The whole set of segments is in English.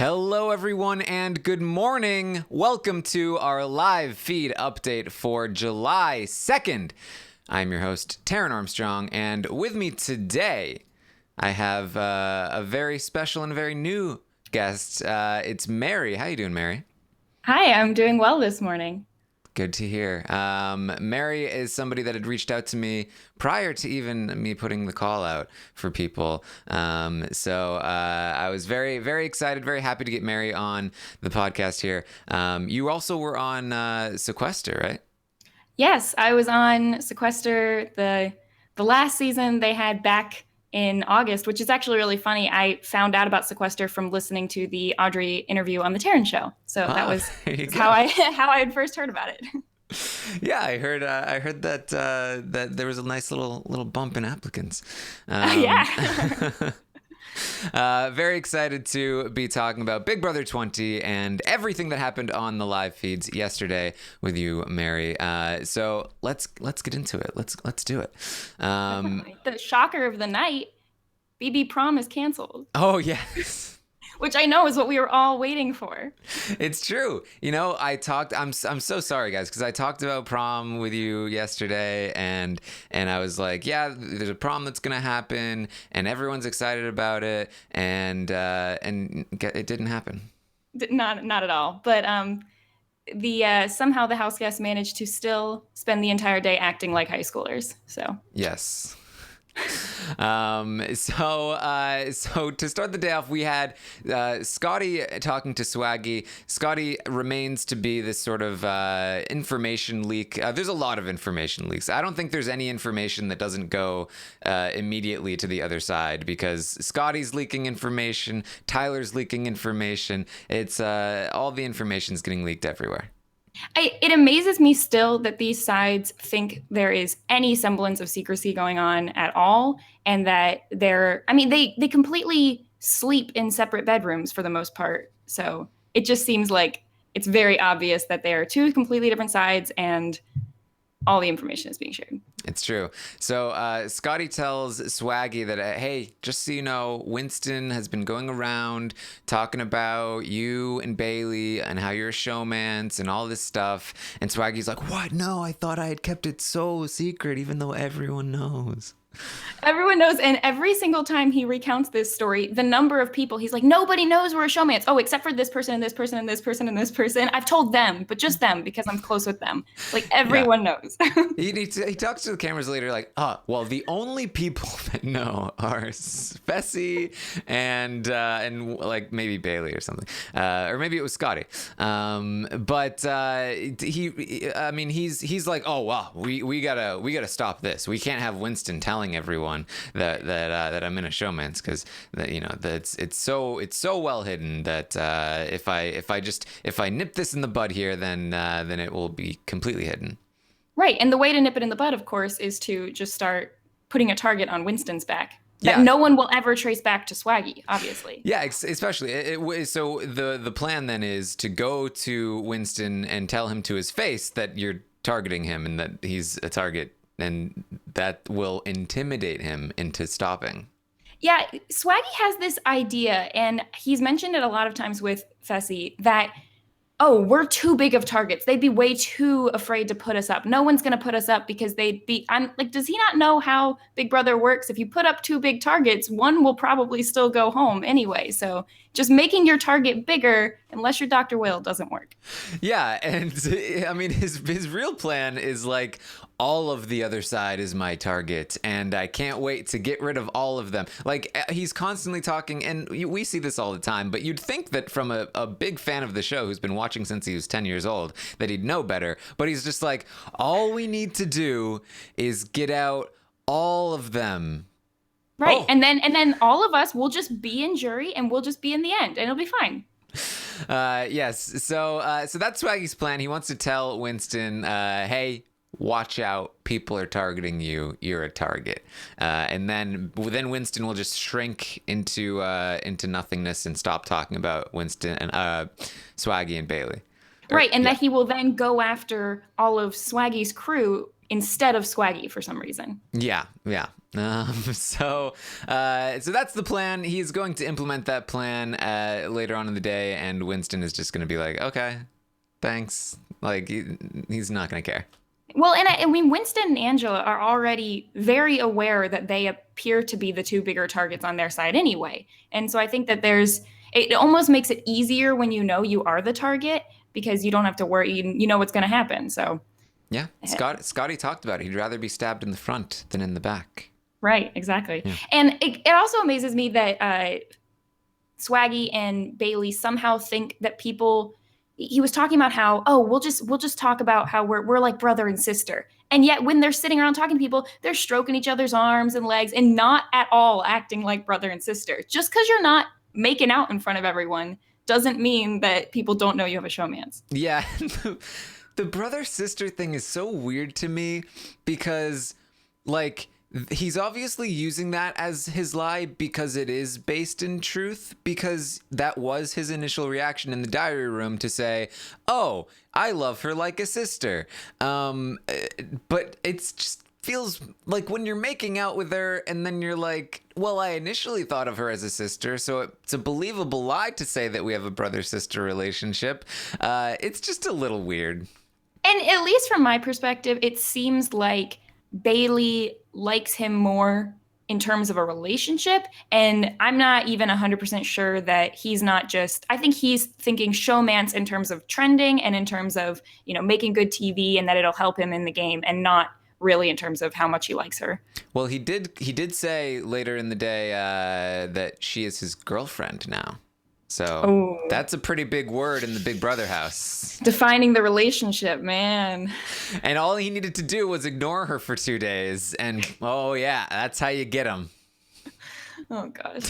Hello, everyone, and good morning. Welcome to our live feed update for July 2nd. I'm your host, Taryn Armstrong, and with me today, I have a very special and very new guest. It's Mary. How you doing, Mary? Hi, I'm doing well this morning. Good to hear. Mary is somebody that had reached out to me prior to even me putting the call out for people. So I was very, very excited, very happy to get Mary on the podcast here. You also were on Sequester, right? Yes, I was on Sequester the last season they had back in August, which is actually really funny. I found out about Sequester from listening to the Audrey interview on the Taryn show. So that Ah, was, there you how go. I how I had first heard about it. Yeah, I heard that that there was a nice little bump in applicants. Yeah. Very excited to be talking about Big Brother 20 and everything that happened on the live feeds yesterday with you, Mary. So let's get into it. Let's do it. Um, Definitely. The shocker of the night, BB prom is canceled, oh yes. which I know is what we were all waiting for. It's true. I'm so sorry, guys, because I talked about prom with you yesterday, and I was like, yeah, there's a prom that's gonna happen, and everyone's excited about it, and it didn't happen. Not at all. But the somehow the house guests managed to still spend the entire day acting like high schoolers. So Yes. So to start the day off, we had Scotty talking to Swaggy. Scotty remains to be this sort of information leak. There's a lot of information leaks. I don't think there's any information that doesn't go immediately to the other side because Scotty's leaking information, Tyler's leaking information. It's all the information's getting leaked everywhere. it amazes me still that these sides think there is any semblance of secrecy going on at all, and that I mean, they completely sleep in separate bedrooms for the most part. So it just seems like it's very obvious that they are two completely different sides, and all the information is being shared. It's true. So Scotty tells Swaggy that, hey, just so you know, Winston has been going around talking about you and Bailey and how you're a showmance and all this stuff. And Swaggy's like, what? No, I thought I had kept it so secret, even though everyone knows. Everyone knows, and every single time he recounts this story, the number of people, he's like, nobody knows we're a showmance. Oh, except for this person and this person and this person and this person. I've told them, but just them because I'm close with them. Like Yeah. everyone knows. He talks to the cameras later like, well, the only people that know are Fessy and like maybe Bailey or something, or maybe it was Scotty. But I mean, he's like, oh wow, we gotta stop this. We can't have Winston telling everyone that I'm in a showmance because that it's so well hidden that if I nip this in the bud here, then it will be completely hidden. Right. And the way to nip it in the bud, of course, is to just start putting a target on Winston's back that Yeah, no one will ever trace back to Swaggy, obviously. yeah, especially so the plan then is to go to Winston and tell him to his face that you're targeting him and that he's a target, and that will intimidate him into stopping. Yeah, Swaggy has this idea, and he's mentioned it a lot of times with Fessy, that oh, we're too big of targets. They'd be way too afraid to put us up. No one's going to put us up because I'm like, does he not know how Big Brother works? If you put up two big targets, one will probably still go home anyway. So just making your target bigger, unless you're Dr. Will, doesn't work. Yeah, and I mean his real plan is like all of the other side is my target and I can't wait to get rid of all of them. Like he's constantly talking, and we see this all the time, but you'd think that from a big fan of the show who's been watching since he was 10 years old that he'd know better, but he's just like, all we need to do is get out all of them. Right. Oh, And then all of us will just be in jury and we'll just be in the end and it'll be fine. yes. So that's Swaggy's plan. He wants to tell Winston, hey, watch out, people are targeting you, you're a target, and then Winston will just shrink into nothingness and stop talking about Winston and Swaggy and Bailey. Right, and Yeah. that he will then go after all of Swaggy's crew instead of Swaggy for some reason. Yeah, yeah. So that's the plan. He's going to implement that plan later on in the day, and Winston is just going to be like, "Okay, thanks." Like he's not going to care. Well, and I mean, Winston and Angela are already very aware that they appear to be the two bigger targets on their side anyway. And so I think that it almost makes it easier when you know you are the target because you don't have to worry, you know what's going to happen. So, Yeah, Scotty talked about it. He'd rather be stabbed in the front than in the back. right, exactly. Yeah. And it also amazes me that Swaggy and Bailey somehow think that people. He was talking about how, oh, we'll just talk about how we're like brother and sister, and yet when they're sitting around talking to people, they're stroking each other's arms and legs and not at all acting like brother and sister. Just because you're not making out in front of everyone doesn't mean that people don't know you have a showmance. Yeah, the brother sister thing is so weird to me because, like, he's obviously using that as his lie because it is based in truth, because that was his initial reaction in the diary room to say, "Oh, I love her like a sister." But it's just feels like when you're making out with her and then you're like, well, I initially thought of her as a sister, so it's a believable lie to say that we have a brother-sister relationship. It's just a little weird. And at least from my perspective, it seems like Bailey likes him more in terms of a relationship. And I'm not even 100% sure that he's not just, I think he's thinking showmance in terms of trending and in terms of, making good TV and that it'll help him in the game and not really in terms of how much he likes her. Well, he did say later in the day that she is his girlfriend now. So That's a pretty big word in the Big Brother house. Defining the relationship, man. And all he needed to do was ignore her for 2 days. And, oh, yeah, that's how you get him. Oh, God.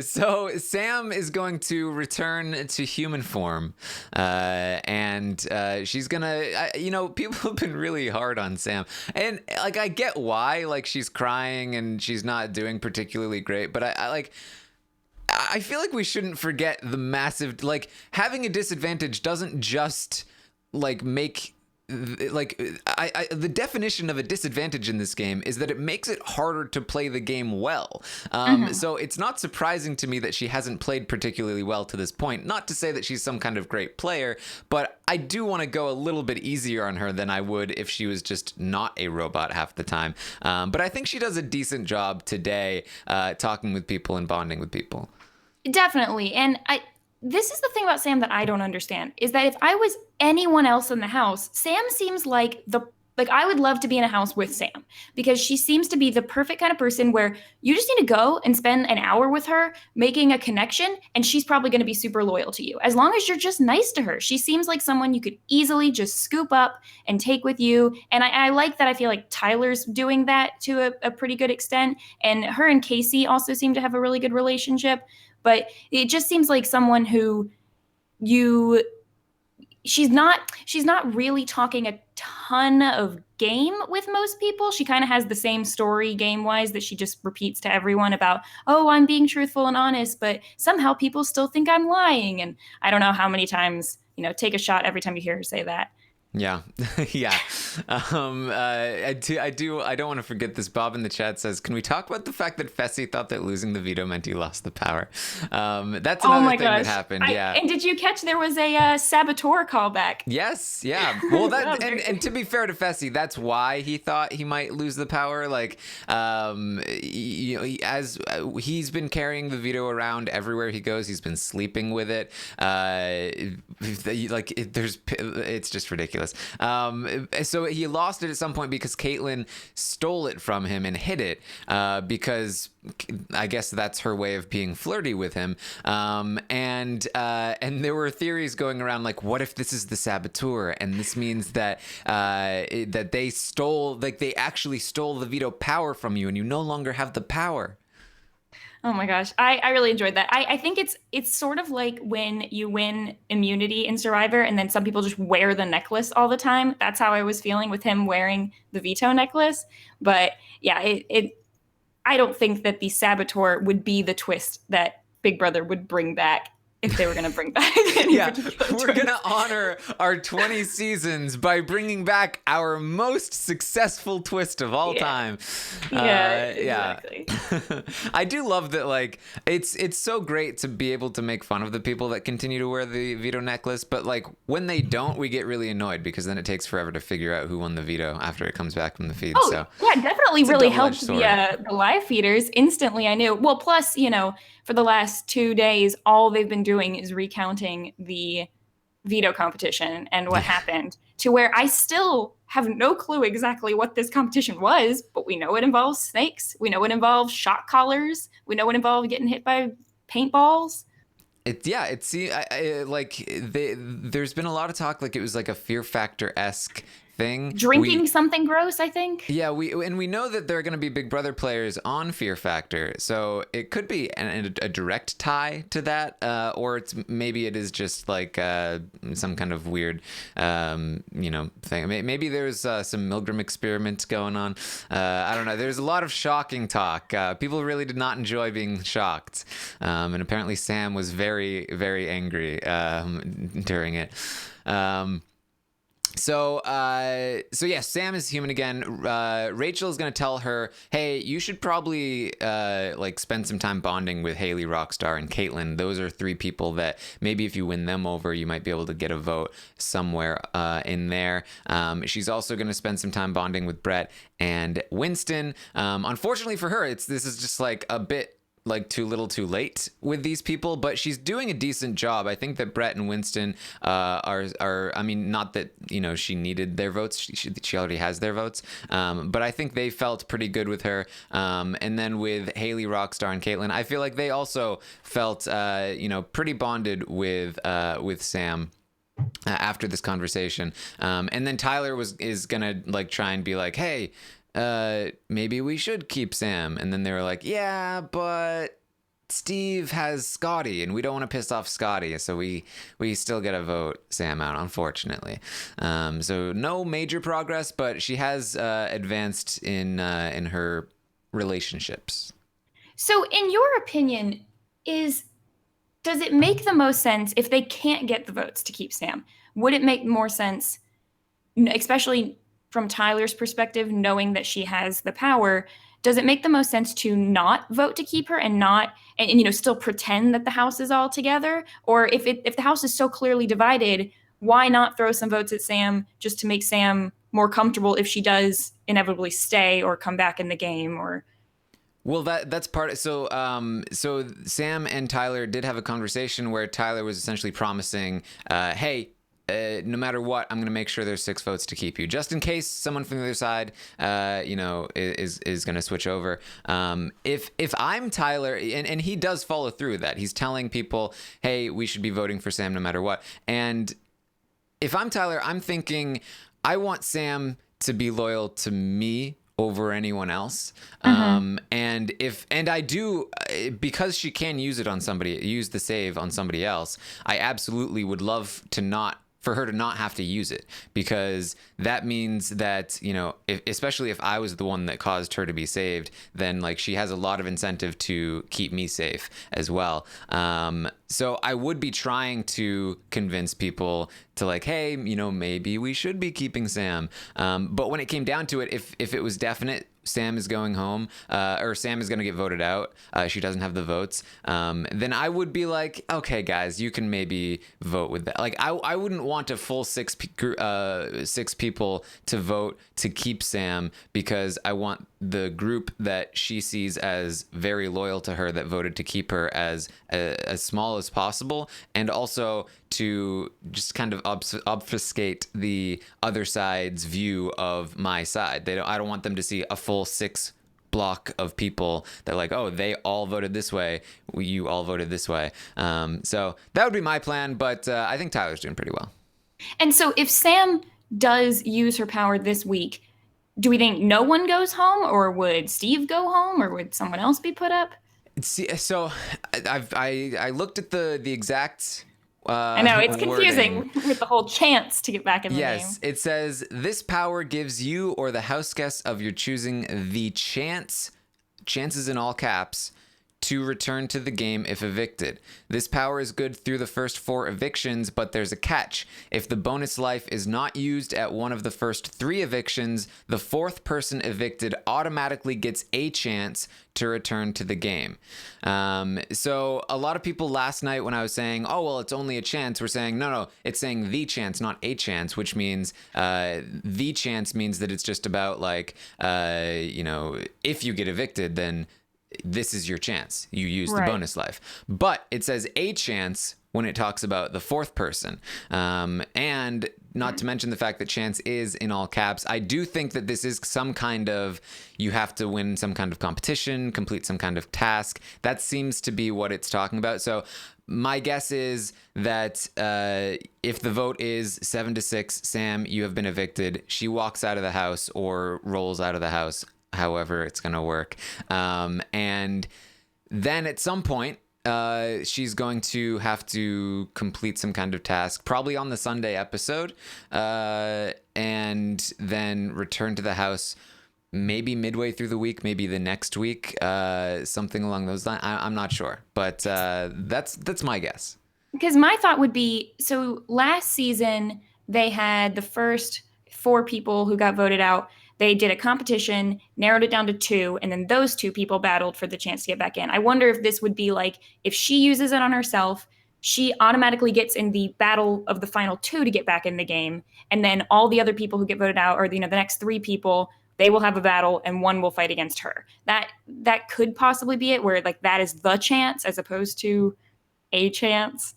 So Sam is going to return to human form, and she's gonna, people have been really hard on Sam, and like I get why, like she's crying and she's not doing particularly great, but I feel like we shouldn't forget the massive, like having a disadvantage doesn't just like make. Like the definition of a disadvantage in this game is that it makes it harder to play the game well. So it's not surprising to me that she hasn't played particularly well to this point. Not to say that she's some kind of great player, but I do want to go a little bit easier on her than I would if she was just not a robot half the time. But I think she does a decent job today talking with people and bonding with people. Definitely. And this is the thing about Sam that I don't understand, is that if I was anyone else in the house, Sam seems like I would love to be in a house with Sam because she seems to be the perfect kind of person where you just need to go and spend an hour with her making a connection, and she's probably going to be super loyal to you as long as you're just nice to her. She seems like someone you could easily just scoop up and take with you. And I like that. I feel like Tyler's doing that to a pretty good extent. And her and Casey also seem to have a really good relationship. But it just seems like someone who she's not really talking a ton of game with most people. She kind of has the same story game-wise that she just repeats to everyone about, oh, I'm being truthful and honest, but somehow people still think I'm lying. And I don't know how many times, take a shot every time you hear her say that. Yeah. Yeah. I don't want to forget this. Bob in the chat says, can we talk about the fact that Fessy thought that losing the veto meant he lost the power? That's another thing that happened. Yeah. And did you catch there was a saboteur callback? Yes. Yeah. Well, and to be fair to Fessy, that's why he thought he might lose the power. Like, as he's been carrying the veto around everywhere he goes, he's been sleeping with it. It's just ridiculous. So he lost it at some point because Caitlyn stole it from him and hid it because I guess that's her way of being flirty with him. And there were theories going around like, what if this is the saboteur? And this means that that they stole, like they actually stole the veto power from you and you no longer have the power. Oh my gosh, I really enjoyed that. I think it's sort of like when you win immunity in Survivor and then some people just wear the necklace all the time. That's how I was feeling with him wearing the veto necklace. But yeah, I don't think that the saboteur would be the twist that Big Brother would bring back if they were going to bring back any Yeah, particular we're twist. gonna honor our 20 seasons by bringing back our most successful twist of all time. Exactly. I do love that. Like, it's so great to be able to make fun of the people that continue to wear the veto necklace, but like when they don't, we get really annoyed because then it takes forever to figure out who won the veto after it comes back from the feed. Oh, So yeah, definitely it's a really double-edged helped sword. the live feeders. Instantly, I knew. Well, plus, for the last 2 days, all they've been doing is recounting the veto competition and what happened, to where I still have no clue exactly what this competition was, but we know it involves snakes. We know it involves shock collars. We know it involved getting hit by paintballs. There's been a lot of talk like it was like a Fear Factor-esque thing. Drinking something gross, I think. Yeah, we know that there are going to be Big Brother players on Fear Factor, so it could be a direct tie to that, or maybe it is just like some kind of weird, thing. Maybe there's some Milgram experiment going on. I don't know. There's a lot of shocking talk. People really did not enjoy being shocked, and apparently Sam was very, very angry during it. So yeah, Sam is human again. Rachel is going to tell her, hey, you should probably spend some time bonding with Haley, Rockstar, and Caitlyn. Those are 3 people that maybe if you win them over, you might be able to get a vote somewhere in there. She's also going to spend some time bonding with Brett and Winston. Unfortunately for her, this is just like a bit like too little too late with these people, but she's doing a decent job. I think that Brett and Winston are I mean, not that she needed their votes, she already has their votes, but I think they felt pretty good with her, and then with Haley, Rockstar, and Caitlyn, I feel like they also felt pretty bonded with Sam after this conversation, and then Tyler is gonna like try and be like, hey, maybe we should keep Sam. And then they were like, yeah, but Steve has Scotty and we don't want to piss off Scotty. So we still got to vote Sam out, unfortunately. So no major progress, but she has advanced in her relationships. So in your opinion, does it make the most sense if they can't get the votes to keep Sam? Would it make more sense, especially from Tyler's perspective, knowing that she has the power, does it make the most sense to not vote to keep her and still pretend that the house is all together? Or if the house is so clearly divided, why not throw some votes at Sam just to make Sam more comfortable if she does inevitably stay or come back in the game? Or well, that's part of, so Sam and Tyler did have a conversation where Tyler was essentially promising, hey, no matter what, I'm going to make sure there's 6 votes to keep you, just in case someone from the other side, is going to switch over. If I'm Tyler, and he does follow through with that, he's telling people, hey, we should be voting for Sam no matter what. And if I'm Tyler, I'm thinking, I want Sam to be loyal to me over anyone else. And I do, because she can use the save on somebody else, I absolutely would love for her to not have to use it, because that means that, especially if I was the one that caused her to be saved, then like she has a lot of incentive to keep me safe as well. So I would be trying to convince people to like, hey, maybe we should be keeping Sam. But when it came down to it, if it was definite Sam is going home, or Sam is going to get voted out, she doesn't have the votes, then I would be like, okay, guys, you can maybe vote with that. Like, I wouldn't want a full 6 people to vote to keep Sam, because I want the group that she sees as very loyal to her that voted to keep her as small as possible, and also to just kind of obfuscate the other side's view of my side. I don't want them to see a full 6 block of people that like, oh, they all voted this way, you all voted this way. So that would be my plan, but I think Tyler's doing pretty well. And so if Sam does use her power this week, do we think no one goes home, or would Steve go home, or would someone else be put up? So I looked at the exact I know, it's confusing wording with the whole chance to get back in the game. Yes, it says, this power gives you or the house guests of your choosing the chances in all caps, to return to the game if evicted. This power is good through the first 4 evictions, but there's a catch. If the bonus life is not used at one of the first 3 evictions, the 4th person evicted automatically gets a chance to return to the game. So a lot of people last night when I was saying, oh, well, it's only a chance, were saying, no, it's saying the chance, not a chance, which means the chance means that it's just about like, if you get evicted, then this is your chance. You use the bonus life. But it says a chance when it talks about the 4th person. And not to mention the fact that chance is in all caps. I do think that this is some kind of, you have to win some kind of competition, complete some kind of task. That seems to be what it's talking about. So my guess is that if the vote is 7-6, Sam, you have been evicted. She walks out of the house or rolls out of the house, however it's going to work. And then at some point, she's going to have to complete some kind of task, probably on the Sunday episode, and then return to the house maybe midway through the week, maybe the next week, something along those lines. I'm not sure, but that's my guess. Because my thought would be, so last season, they had the first 4 people who got voted out. They did a competition, narrowed it down to 2, and then those 2 people battled for the chance to get back in. I wonder if this would be like, if she uses it on herself, she automatically gets in the battle of the final 2 to get back in the game. And then all the other people who get voted out, or the next 3 people, they will have a battle and one will fight against her. That could possibly be it, where like that is the chance as opposed to a chance.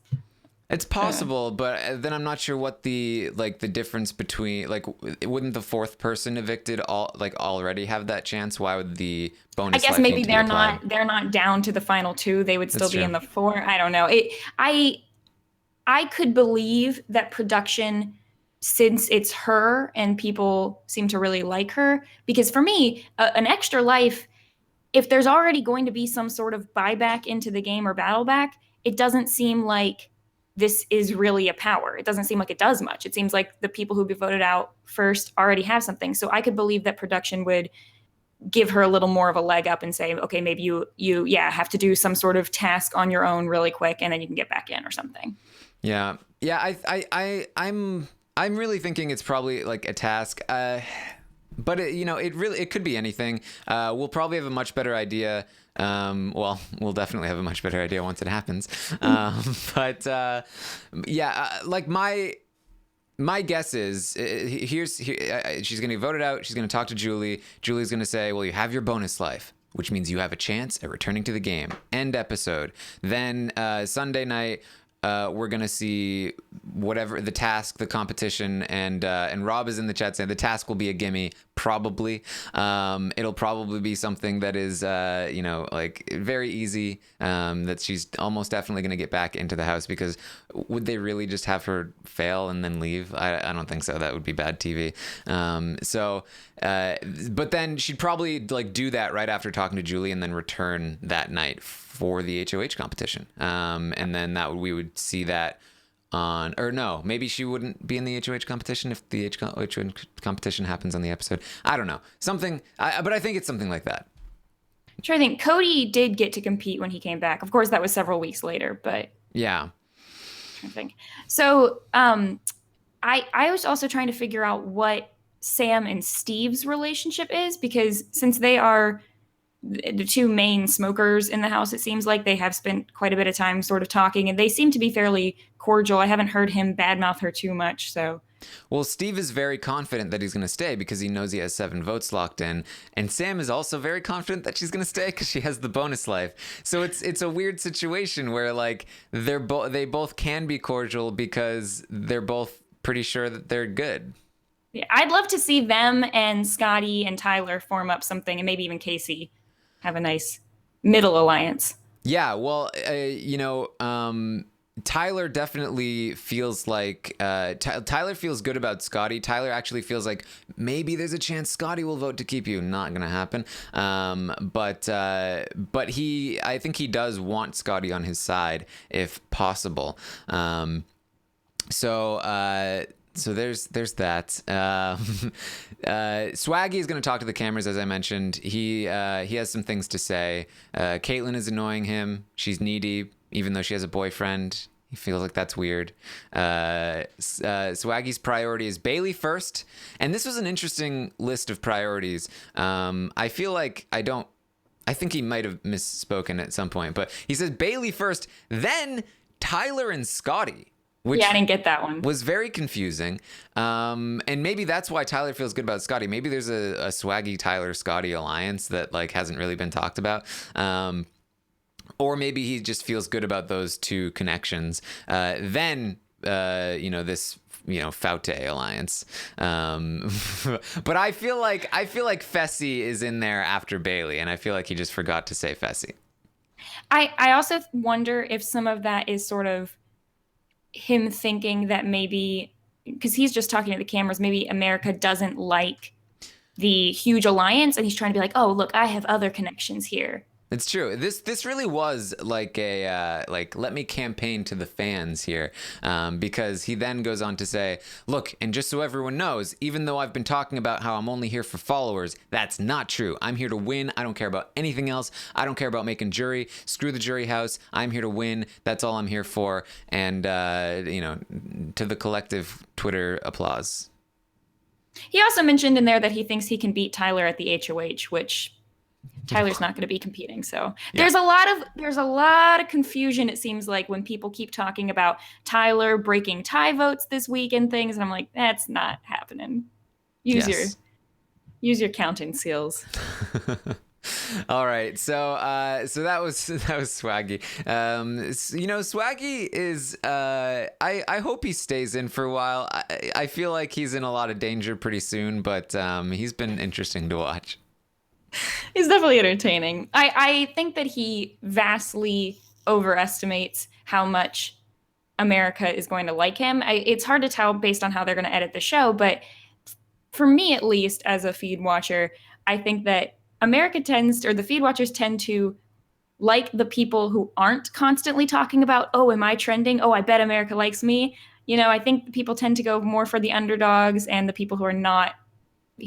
It's possible, but then I'm not sure what the difference between, like, wouldn't the 4th person evicted already have that chance? Why would the bonus? I guess maybe they're not down to the final 2. They would still be in the 4. I don't know. I could believe that production, since it's her and people seem to really like her, because for me, an extra life, if there's already going to be some sort of buyback into the game or battle back, it doesn't seem like this is really a power. It doesn't seem like it does much. It seems like the people who get voted out first already have something. So I could believe that production would give her a little more of a leg up and say, okay, maybe you have to do some sort of task on your own really quick, and then you can get back in or something. Yeah. I'm really thinking it's probably like a task. But it could be anything. We'll probably have a much better idea. We'll definitely have a much better idea once it happens. Like my guess is she's going to get voted out. She's going to talk to Julie. Julie's going to say, well, you have your bonus life, which means you have a chance at returning to the game. End episode. Then Sunday night, we're going to see whatever the task, the competition, and Rob is in the chat saying the task will be a gimme, probably. It'll probably be something that is, very easy, that she's almost definitely going to get back into the house, because would they really just have her fail and then leave? I don't think so. That would be bad TV. But then she'd probably do that right after talking to Julie and then return that night for the HOH competition. And then we would see that maybe she wouldn't be in the HOH competition if the HOH competition happens on the episode. I don't know. But I think it's something like that. I'm trying to think. Cody did get to compete when he came back. Of course, that was several weeks later, but yeah. I'm trying to think. So I was also trying to figure out what Sam and Steve's relationship is, because since they are the 2 main smokers in the house, it seems like they have spent quite a bit of time sort of talking, and they seem to be fairly cordial. I haven't heard him badmouth her too much. So, well, Steve is very confident that he's going to stay because he knows he has 7 votes locked in, and Sam is also very confident that she's going to stay because she has the bonus life. So it's a weird situation where they both can be cordial because they're both pretty sure that they're good. Yeah, I'd love to see them and Scotty and Tyler form up something, and maybe even Casey have a nice middle alliance. Yeah, well, Tyler definitely feels like Tyler feels good about Scotty. Tyler actually feels like maybe there's a chance Scotty will vote to keep you. Not gonna happen. But I think he does want Scotty on his side if possible. So there's that. Swaggy is going to talk to the cameras, as I mentioned. He has some things to say. Caitlyn is annoying him. She's needy, even though she has a boyfriend. He feels like that's weird. Swaggy's priority is Bailey first, and this was an interesting list of priorities. I feel like I think he might have misspoken at some point, but he says Bailey first, then Tyler and Scotty. Which I didn't get that one. Was very confusing. And maybe that's why Tyler feels good about Scotty. Maybe there's a Swaggy, Tyler, Scotty alliance that like hasn't really been talked about. Or maybe he just feels good about those two connections. Then, this, Faute alliance. But I feel like Fessy is in there after Bailey, and I feel like he just forgot to say Fessy. I also wonder if some of that is sort of him thinking that maybe, because he's just talking to the cameras, maybe America doesn't like the huge alliance, and he's trying to be like, oh, look, I have other connections here. It's true. This really was like a let me campaign to the fans here, because he then goes on to say, look, and just so everyone knows, even though I've been talking about how I'm only here for followers, that's not true. I'm here to win. I don't care about anything else. I don't care about making jury. Screw the jury house. I'm here to win. That's all I'm here for. And to the collective Twitter applause. He also mentioned in there that he thinks he can beat Tyler at the HOH, which Tyler's not going to be competing. So there's a lot of confusion, it seems like, when people keep talking about Tyler breaking tie votes this week and things. And I'm like, that's not happening. Use your counting skills. All right, so that was Swaggy. Swaggy is. I hope he stays in for a while. I feel like he's in a lot of danger pretty soon, but he's been interesting to watch. He's definitely entertaining. I think that he vastly overestimates how much America is going to like him. It's hard to tell based on how they're going to edit the show, but for me, at least, as a feed watcher, I think that the feed watchers tend to like the people who aren't constantly talking about, oh, am I trending? Oh, I bet America likes me. I think people tend to go more for the underdogs and the people who are not,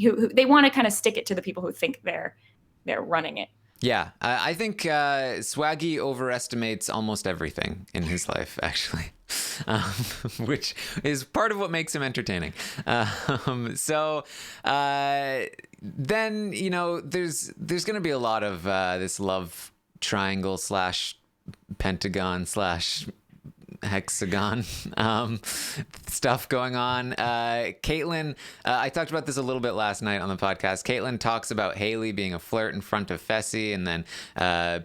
who they want to kind of stick it to the people who think they're running it. Yeah, I think Swaggy overestimates almost everything in his life, actually, which is part of what makes him entertaining. Then, there's going to be a lot of this love triangle / pentagon / hexagon stuff going on. Caitlyn, I talked about this a little bit last night on the podcast. Caitlyn talks about Haley being a flirt in front of Fessy, and then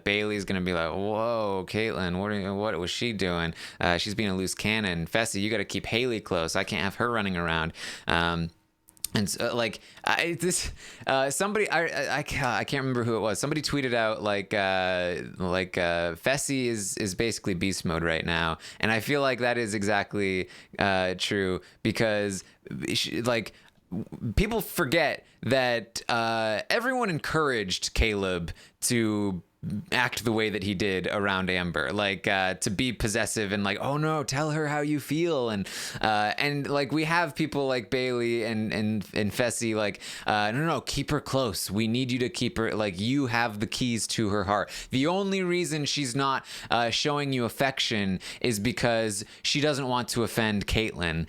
Bailey's gonna be like, whoa, Caitlyn, what was she doing? She's being a loose cannon. Fessy, you gotta keep Haley close. I can't have her running around. And so, somebody, I can't remember who it was. Somebody tweeted out Fessy is basically beast mode right now, and I feel like that is exactly true, because people forget that everyone encouraged Caleb to act the way that he did around Amber, to be possessive and oh no, tell her how you feel, and we have people like Bailey and Fessy no, keep her close. We need you to keep her, you have the keys to her heart. The only reason she's not showing you affection is because she doesn't want to offend Caitlyn,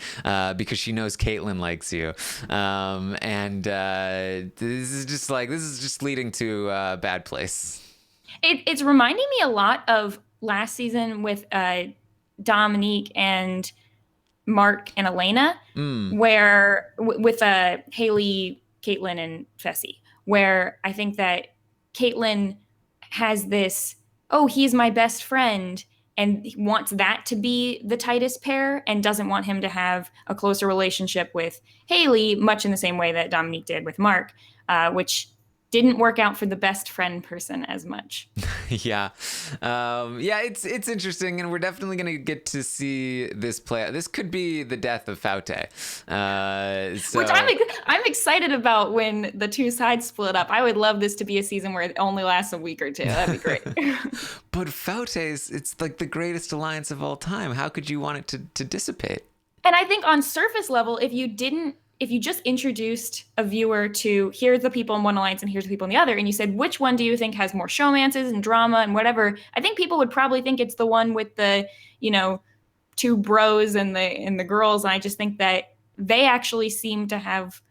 because she knows Caitlyn likes you, and this is just leading to a bad place. It's reminding me a lot of last season with Dominique and Mark and Elena, where with Haley, Caitlyn, and Fessy, where I think that Caitlyn has this, oh, he's my best friend, and wants that to be the tightest pair, and doesn't want him to have a closer relationship with Haley, much in the same way that Dominique did with Mark, which didn't work out for the best friend person as much. Yeah. It's interesting, and we're definitely going to get to see this play. This could be the death of Faute. Which I'm excited about when the two sides split up. I would love this to be a season where it only lasts a week or two. That'd be great. But Faute's, it's the greatest alliance of all time. How could you want it to dissipate? And I think on surface level, if you just introduced a viewer to here's the people in one alliance and here's the people in the other, and you said, which one do you think has more showmances and drama and whatever, I think people would probably think it's the one with the, you know, two bros and the girls. And I just think that they actually seem to have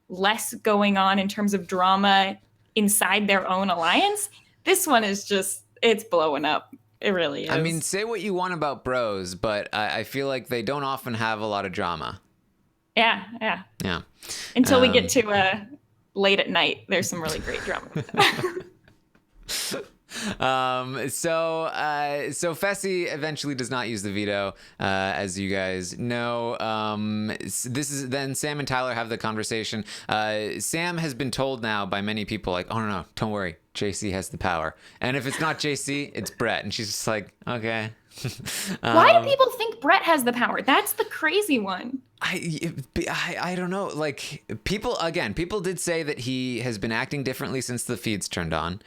less going on in terms of drama inside their own alliance. This one is just, it's blowing up. It really is. I mean, say what you want about bros, but I feel like they don't often have a lot of drama. Yeah. Yeah. Until we get to late at night, there's some really great drama. So Fessy eventually does not use the veto, as you guys know. This is then Sam and Tyler have the conversation. Sam has been told now by many people, like, oh no, don't worry, JC has the power, and if it's not JC, it's Brett, and she's just like, okay. Why do people think Brett has the power? That's the crazy one. I don't know. Like, people did say that he has been acting differently since the feeds turned on.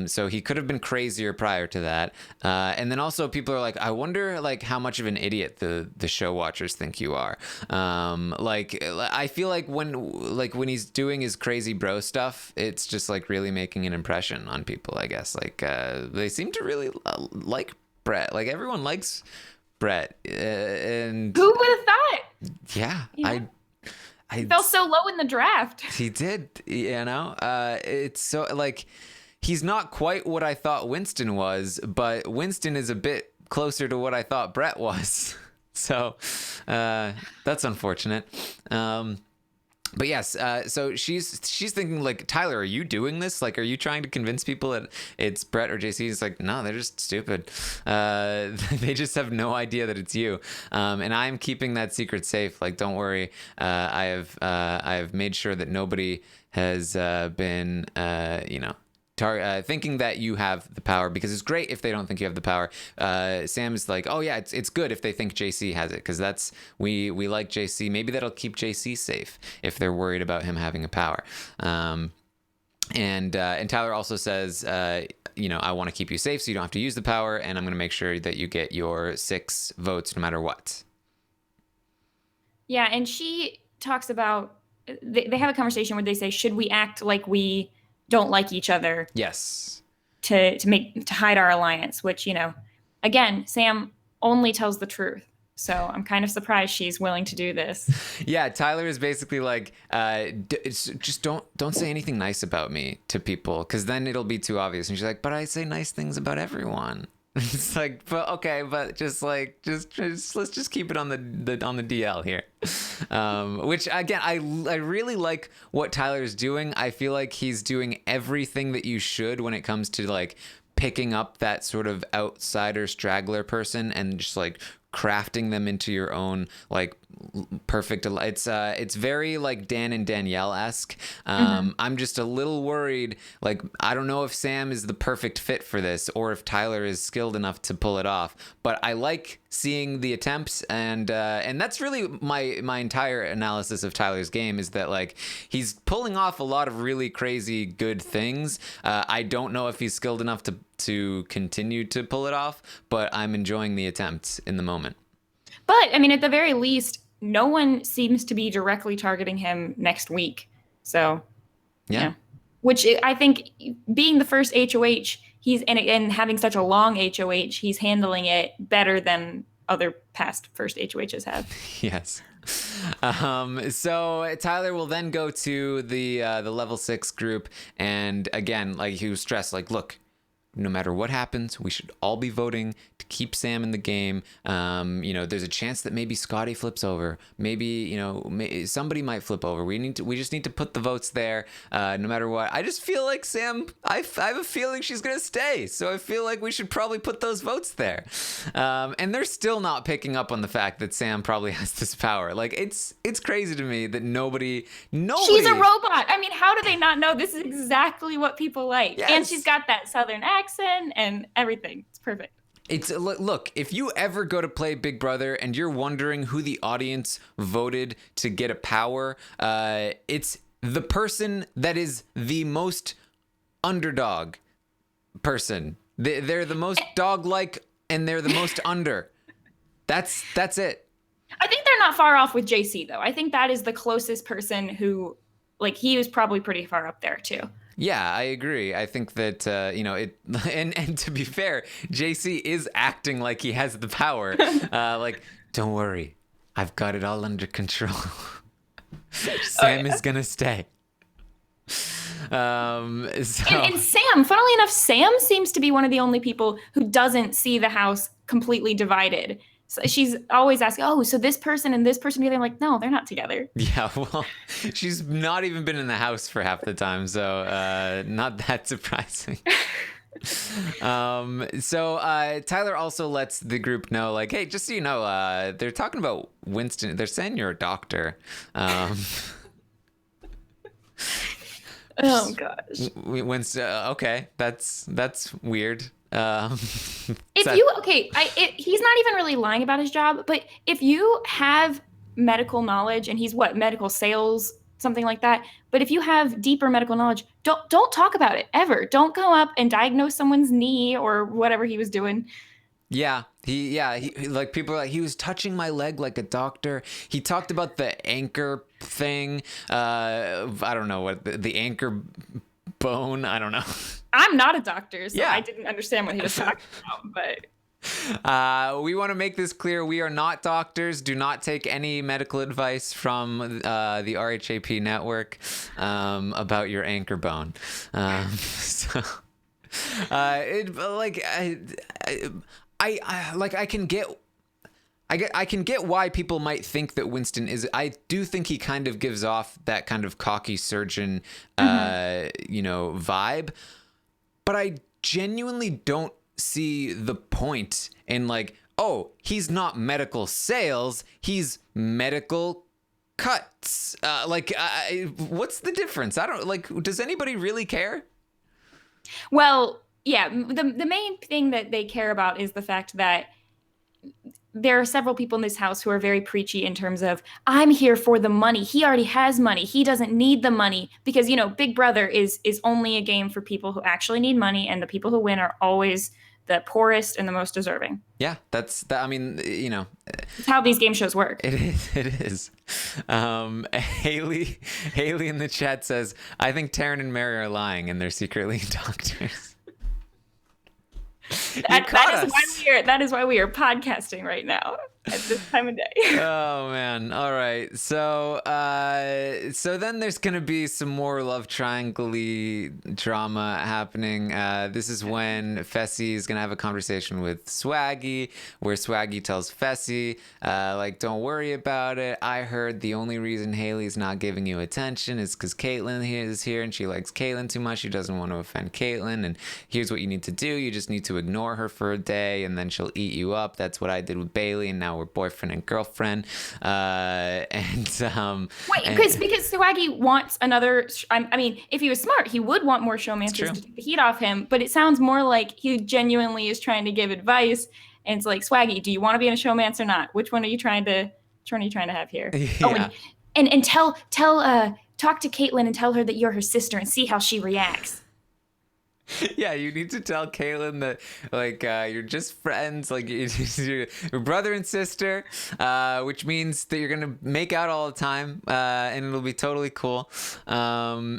So he could have been crazier prior to that. And then also people are like, I wonder like how much of an idiot the show watchers think you are. Like, I feel like when he's doing his crazy bro stuff, it's just like really making an impression on people, I guess. Like, they seem to really like Brett. Like, everyone likes Brett, and who would have thought? Yeah, I he fell so low in the draft. He did, you know. It's so like he's not quite what I thought Winston was, but Winston is a bit closer to what I thought Brett was. So that's unfortunate. But yes, so she's thinking like, Tyler, are you doing this? Like, are you trying to convince people that it's Brett or JC? It's like, no, they're just stupid. They just have no idea that it's you. And I'm keeping that secret safe. Like, don't worry. I have made sure that nobody has been, thinking that you have the power, because it's great if they don't think you have the power. Sam is like, oh yeah, it's good if they think JC has it, because that's we like JC. Maybe that'll keep JC safe if they're worried about him having a power. And Tyler also says, I want to keep you safe, so you don't have to use the power, and I'm going to make sure that you get your 6 votes no matter what. Yeah, and she talks about they have a conversation where they say, should we act like we don't like each other? Yes. To hide our alliance, which, again, Sam only tells the truth. So I'm kind of surprised she's willing to do this. Yeah, Tyler is basically like, just don't say anything nice about me to people, because then it'll be too obvious. And she's like, but I say nice things about everyone. It's like, but okay, but just let's just keep it on the DL here. Which again, I really like what Tyler's doing. I feel like he's doing everything that you should when it comes to like picking up that sort of outsider straggler person and just like crafting them into your own like perfect. It's very like Dan and Danielle-esque. I'm just a little worried. Like, I don't know if Sam is the perfect fit for this, or if Tyler is skilled enough to pull it off. But I like seeing the attempts, and that's really my entire analysis of Tyler's game, is that like he's pulling off a lot of really crazy good things. I don't know if he's skilled enough to continue to pull it off, but I'm enjoying the attempts in the moment. But I mean, at the very least, no one seems to be directly targeting him next week. So, yeah. Which I think, being the first HOH, he's and having such a long HOH, he's handling it better than other past first HOHs have. Yes. So Tyler will then go to the level 6 group, and again, like, he was stressed, like, look, no matter what happens, we should all be voting to keep Sam in the game. There's a chance that maybe Scotty flips over. Maybe, somebody might flip over. We just need to put the votes there, no matter what. I just feel like Sam, I have a feeling she's going to stay. So I feel like we should probably put those votes there. And they're still not picking up on the fact that Sam probably has this power. Like, it's crazy to me that nobody. She's a robot. I mean, how do they not know this is exactly what people like? Yes. And she's got that Southern accent and everything. It's perfect. Look, if you ever go to play Big Brother and you're wondering who the audience voted to get a power, it's the person that is the most underdog person. They're the most dog-like, and they're the most under. That's it. I think they're not far off with JC though. I think that is the closest person who, like, he was probably pretty far up there too. Yeah, I agree. I think that and to be fair, JC is acting like he has the power. Like, don't worry, I've got it all under control. Sam is gonna stay. And Sam, funnily enough, Sam seems to be one of the only people who doesn't see the house completely divided. So she's always asking, oh, so this person and this person together. I'm like, no, they're not together. Yeah, well, she's not even been in the house for half the time, so not that surprising. Tyler also lets the group know, like, hey, just so you know, they're talking about Winston. They're saying you're a doctor. Oh gosh. Winston, okay, that's weird. If you he's not even really lying about his job, but if you have medical knowledge, and he's medical sales, something like that, but if you have deeper medical knowledge, don't talk about it ever. Don't go up and diagnose someone's knee or whatever he was doing. Yeah, he like, people are like, he was touching my leg like a doctor. He talked about the anchor thing. I don't know what the anchor bone. I don't know. I'm not a doctor, so yeah. I didn't understand what he was talking about, but we want to make this clear. We are not doctors. Do not take any medical advice from the RHAP network about your anchor bone. I can get why people might think that Winston is. I do think he kind of gives off that kind of cocky surgeon, vibe. But I genuinely don't see the point in, like, oh, he's not medical sales, he's medical cuts. What's the difference? I don't, like, does anybody really care? Well, yeah, the main thing that they care about is the fact that there are several people in this house who are very preachy in terms of, I'm here for the money. He already has money. He doesn't need the money, because, Big Brother is only a game for people who actually need money, and the people who win are always the poorest and the most deserving. Yeah, that's that. I mean, it's how these game shows work. It is. Haley in the chat says, I think Taryn and Mary are lying and they're secretly doctors. That is why we are podcasting right now at this time of day. Oh man. All right. So then there's gonna be some more love triangle-y drama happening. This is when Fessy is gonna have a conversation with Swaggy, where Swaggy tells Fessy, don't worry about it. I heard the only reason Haley's not giving you attention is because Caitlyn is here and she likes Caitlyn too much. She doesn't want to offend Caitlyn, and here's what you need to do. You just need to ignore her for a day and then she'll eat you up. That's what I did with Bailey, and now we're boyfriend and girlfriend. Because Swaggy wants another. I mean, if he was smart, he would want more showmancers to take the heat off him. But it sounds more like he genuinely is trying to give advice. And it's like, Swaggy, do you want to be in a showmance or not? Which one are you trying to have here? Yeah. Oh, and talk to Caitlyn and tell her that you're her sister and see how she reacts. Yeah, you need to tell Caitlyn that, you're just friends, like, you're brother and sister, which means that you're gonna make out all the time, and it'll be totally cool. And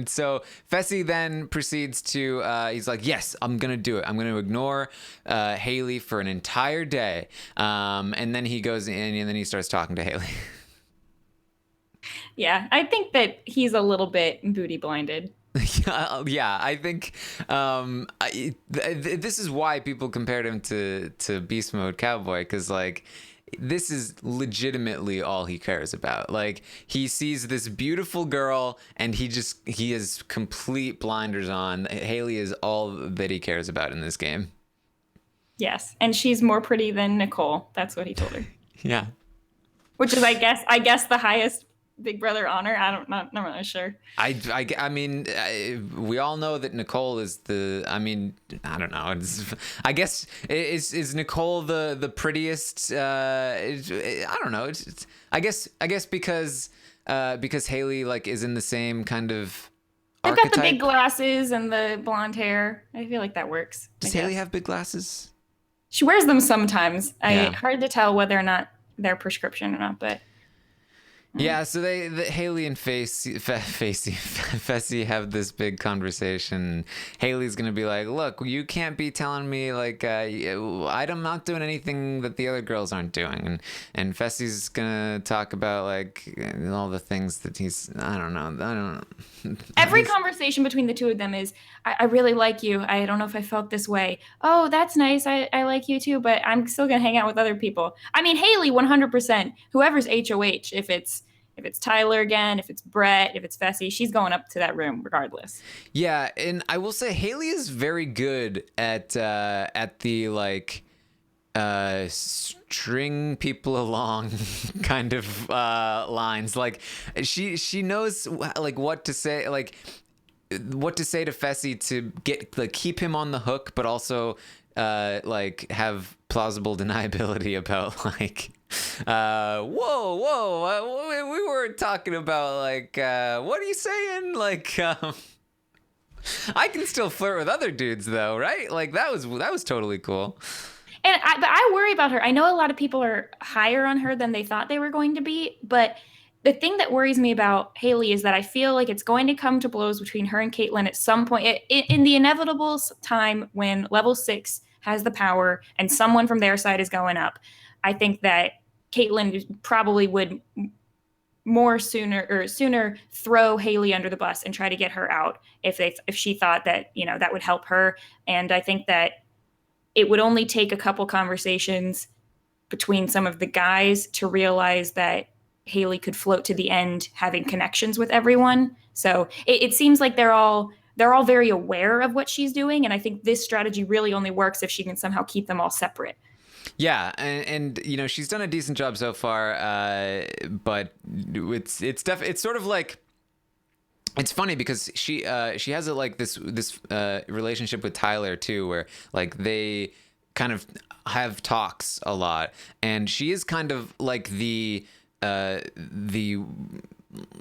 so Fessy then proceeds to, he's like, yes, I'm gonna do it. I'm gonna ignore Haley for an entire day. And then he goes in and then he starts talking to Haley. Yeah, I think that he's a little bit booty blinded. Yeah, I think this is why people compared him to Beast Mode Cowboy, because, like, this is legitimately all he cares about. Like, he sees this beautiful girl and he has complete blinders on. Haley is all that he cares about in this game. Yes, and she's more pretty than Nicole. That's what he told her. Yeah. Which is, I guess the highest Big Brother honor. I'm not really sure. I mean, we all know that Nicole is the. I mean, I don't know. I guess is Nicole the prettiest? I don't know. I guess because Haley, like, is in the same kind of. They've got the big glasses and the blonde hair. I feel like that works. Does Haley have big glasses? She wears them sometimes. Hard to tell whether or not their prescription or not, but Yeah, so Haley and Fessy have this big conversation. Haley's gonna be like, "Look, you can't be telling me like I'm not doing anything that the other girls aren't doing," and Fessy's gonna talk about like all the things that I don't know. every conversation between the two of them is, I really like you. I don't know if I felt this way. Oh, that's nice. I like you too, but I'm still gonna hang out with other people. I mean, Haley, 100%. Whoever's HOH, if it's Tyler again, if it's Brett, if it's Fessy, she's going up to that room regardless. Yeah, and I will say Haley is very good at the like string people along kind of lines. Like she knows like what to say, like what to say to Fessy to get like keep him on the hook, but also like have plausible deniability about like we were talking about like what are you saying, like I can still flirt with other dudes though, right? Like that was totally cool. But I worry about her. I know a lot of people are higher on her than they thought they were going to be, but the thing that worries me about Haley is that I feel like it's going to come to blows between her and Caitlyn at some point in the inevitable time when level 6 has the power and someone from their side is going up. I think that Caitlyn probably would sooner throw Haley under the bus and try to get her out if she thought that, you know, that would help her. And I think that it would only take a couple conversations between some of the guys to realize that Haley could float to the end having connections with everyone. So it seems like they're all very aware of what she's doing, and I think this strategy really only works if she can somehow keep them all separate. Yeah, and you know she's done a decent job so far, but it's sort of like. It's funny because she has like this relationship with Tyler too, where like they kind of have talks a lot, and she is kind of like the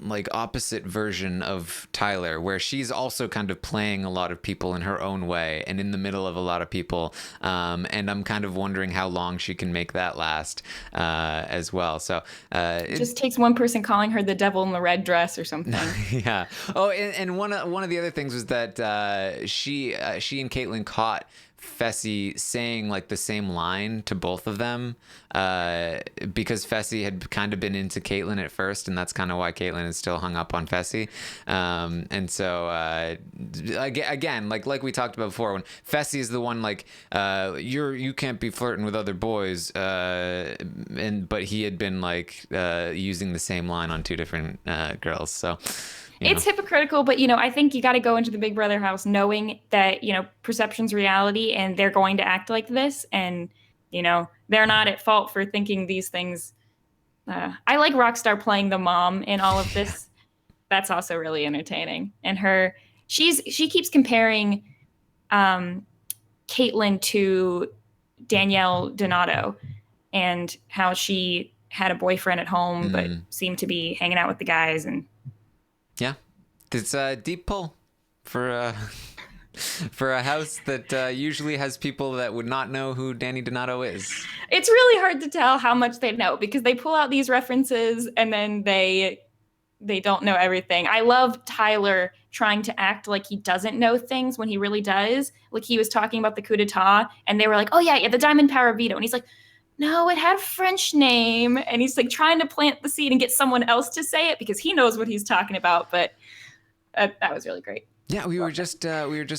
like opposite version of Tyler, where she's also kind of playing a lot of people in her own way and in the middle of a lot of people, and I'm kind of wondering how long she can make that last as well. So it just takes one person calling her the devil in the red dress or something. Yeah. Oh, and one of the other things was that she and Caitlyn caught Fessy saying like the same line to both of them, because Fessy had kind of been into Caitlyn at first, and that's kind of why Caitlyn is still hung up on Fessy. And so again, like we talked about before, when Fessy is the one like you can't be flirting with other boys, but he had been like using the same line on two different girls. So. It's hypocritical, but, you know, I think you got to go into the Big Brother house knowing that, you know, perception's reality and they're going to act like this. And, you know, they're not at fault for thinking these things. I like Rockstar playing the mom in all of this. That's also really entertaining. And she keeps comparing Caitlyn to Danielle Donato and how she had a boyfriend at home, but seemed to be hanging out with the guys. And yeah, it's a deep pull for a house that usually has people that would not know who Danny Donato is. It's really hard to tell how much they know because they pull out these references and then they don't know everything. I love Tyler trying to act like he doesn't know things when he really does. Like he was talking about the coup d'etat and they were like, oh yeah, the Diamond Power veto. And he's like, no, it had a French name. And he's like trying to plant the seed and get someone else to say it because he knows what he's talking about. But that was really great. Yeah, we were just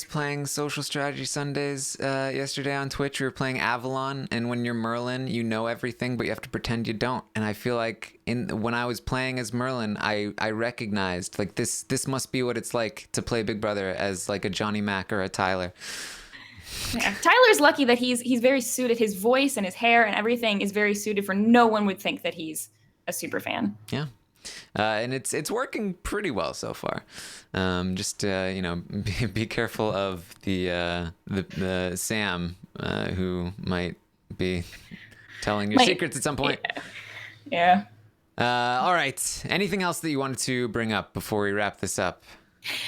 playing Social Strategy Sundays yesterday on Twitch. We were playing Avalon, and when you're Merlin, you know everything, but you have to pretend you don't. And I feel like when I was playing as Merlin, I recognized like this must be what it's like to play Big Brother as like a Johnny Mac or a Tyler. Yeah. Tyler's lucky that he's very suited. His voice and his hair and everything is very suited for no one would think that he's a super fan. Yeah. And it's working pretty well so far. Just you know, be careful of the Sam who might be telling your secrets at some point. Yeah. All right. Anything else that you wanted to bring up before we wrap this up?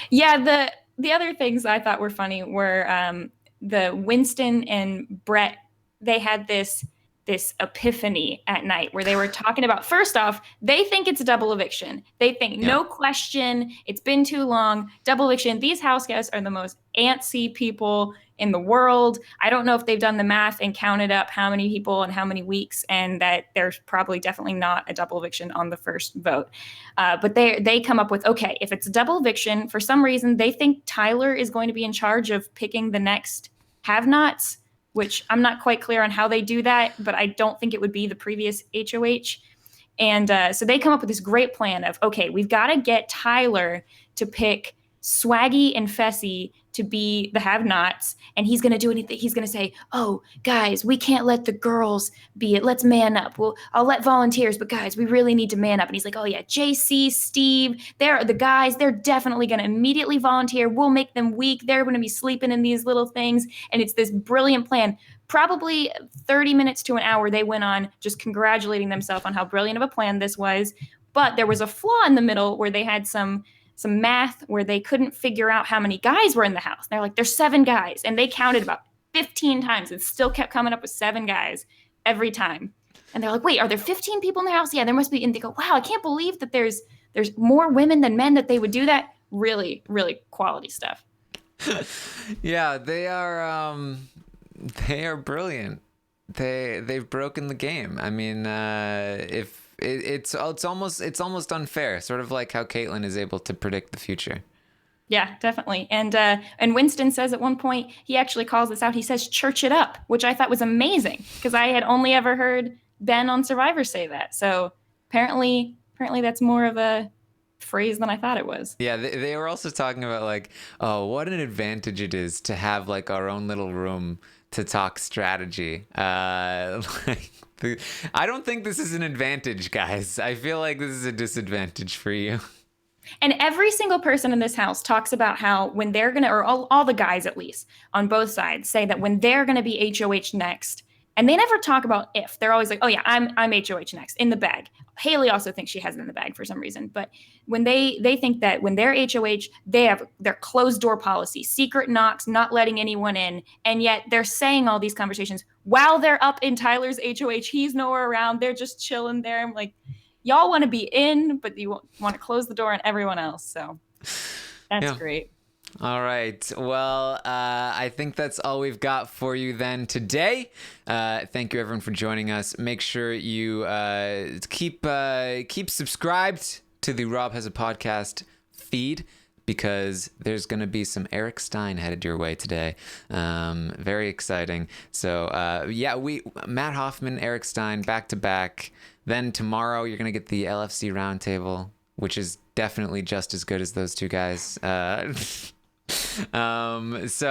Yeah. The other things I thought were funny were the Winston and Brett. They had this this epiphany at night where they were talking about, first off, they think it's a double eviction. They think, no question, it's been too long, double eviction. These house guests are the most antsy people in the world. I don't know if they've done the math and counted up how many people and how many weeks, and that there's probably definitely not a double eviction on the first vote. But they come up with, okay, if it's a double eviction, for some reason, they think Tyler is going to be in charge of picking the next have-nots, which I'm not quite clear on how they do that, but I don't think it would be the previous HOH. And so they come up with this great plan of, okay, we've got to get Tyler to pick Swaggy and Fessy to be the have-nots, and he's going to do anything. He's going to say, oh, guys, we can't let the girls be it. Let's man up. Well, I'll let volunteers, but guys, we really need to man up. And he's like, oh, yeah, JC, Steve, they're the guys. They're definitely going to immediately volunteer. We'll make them weak. They're going to be sleeping in these little things. And it's this brilliant plan. Probably 30 minutes to an hour, they went on just congratulating themselves on how brilliant of a plan this was. But there was a flaw in the middle where they had some math where they couldn't figure out how many guys were in the house. They're like, there's 7 guys. And they counted about 15 times and still kept coming up with 7 guys every time. And they're like, wait, are there 15 people in the house? Yeah, there must be. And they go, wow, I can't believe that there's more women than men that they would do that. Really, really quality stuff. Yeah, they are brilliant. They've broken the game. I mean, if it's almost unfair, sort of like how Caitlyn is able to predict the future. Yeah, definitely. And Winston says at one point, he actually calls this out. He says, church it up, which I thought was amazing because I had only ever heard Ben on Survivor say that. So apparently that's more of a phrase than I thought it was. Yeah, they were also talking about like, oh, what an advantage it is to have like our own little room to talk strategy. I don't think this is an advantage, guys. I feel like this is a disadvantage for you. And every single person in this house talks about how when they're going to, or all the guys at least on both sides say that when they're going to be HOH next, and they never talk about if. They're always like, oh yeah, I'm HOH next, in the bag. Haley also thinks she has it in the bag for some reason. But when they think that when they're HOH, they have their closed door policy, secret knocks, not letting anyone in. And yet they're saying all these conversations while they're up in Tyler's HOH. He's nowhere around. They're just chilling there. I'm like, y'all want to be in, but you want to close the door on everyone else. So that's great. All right. Well, I think that's all we've got for you then today. Thank you, everyone, for joining us. Make sure you keep subscribed to the Rob Has a Podcast feed because there's going to be some Eric Stein headed your way today. Very exciting. So, Matt Hoffman, Eric Stein, back to back. Then tomorrow you're going to get the LFC Roundtable, which is definitely just as good as those two guys. Lots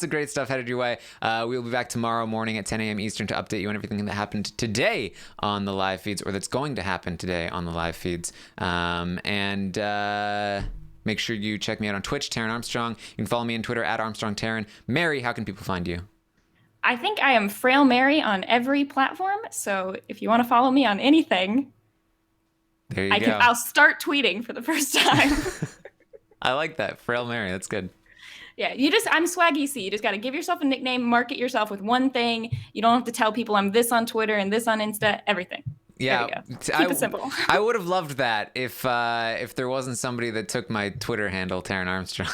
of great stuff headed your way. We'll be back tomorrow morning at 10 a.m. Eastern to update you on everything that happened today on the live feeds, or that's going to happen today on the live feeds. Make sure you check me out on Twitch, Taryn Armstrong. You can follow me on Twitter at Armstrong Taryn. Mary, how can people find you? I think I am Frail Mary on every platform. So if you want to follow me on anything, there you go. I'll start tweeting for the first time. I like that. Frail Mary. That's good. Yeah, I'm Swaggy C. You just got to give yourself a nickname, market yourself with one thing. You don't have to tell people I'm this on Twitter and this on Insta, everything. Yeah, keep it simple. I would have loved that if there wasn't somebody that took my Twitter handle, Taryn Armstrong.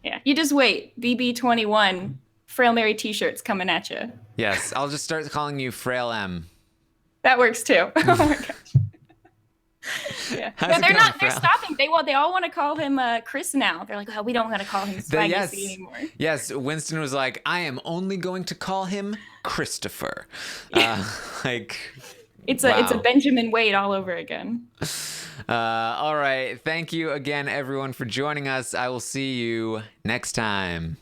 Yeah, you just wait. BB21, Frail Mary t-shirts coming at you. Yes, I'll just start calling you Frail M. That works too. Oh my gosh. Yeah. No, they're stopping. They all want to call him Chris now. They're like, oh, we don't want to call him Swaggy C anymore. Yes, Winston was like, I am only going to call him Christopher. It's a Benjamin Wade all over again. All right. Thank you again, everyone, for joining us. I will see you next time.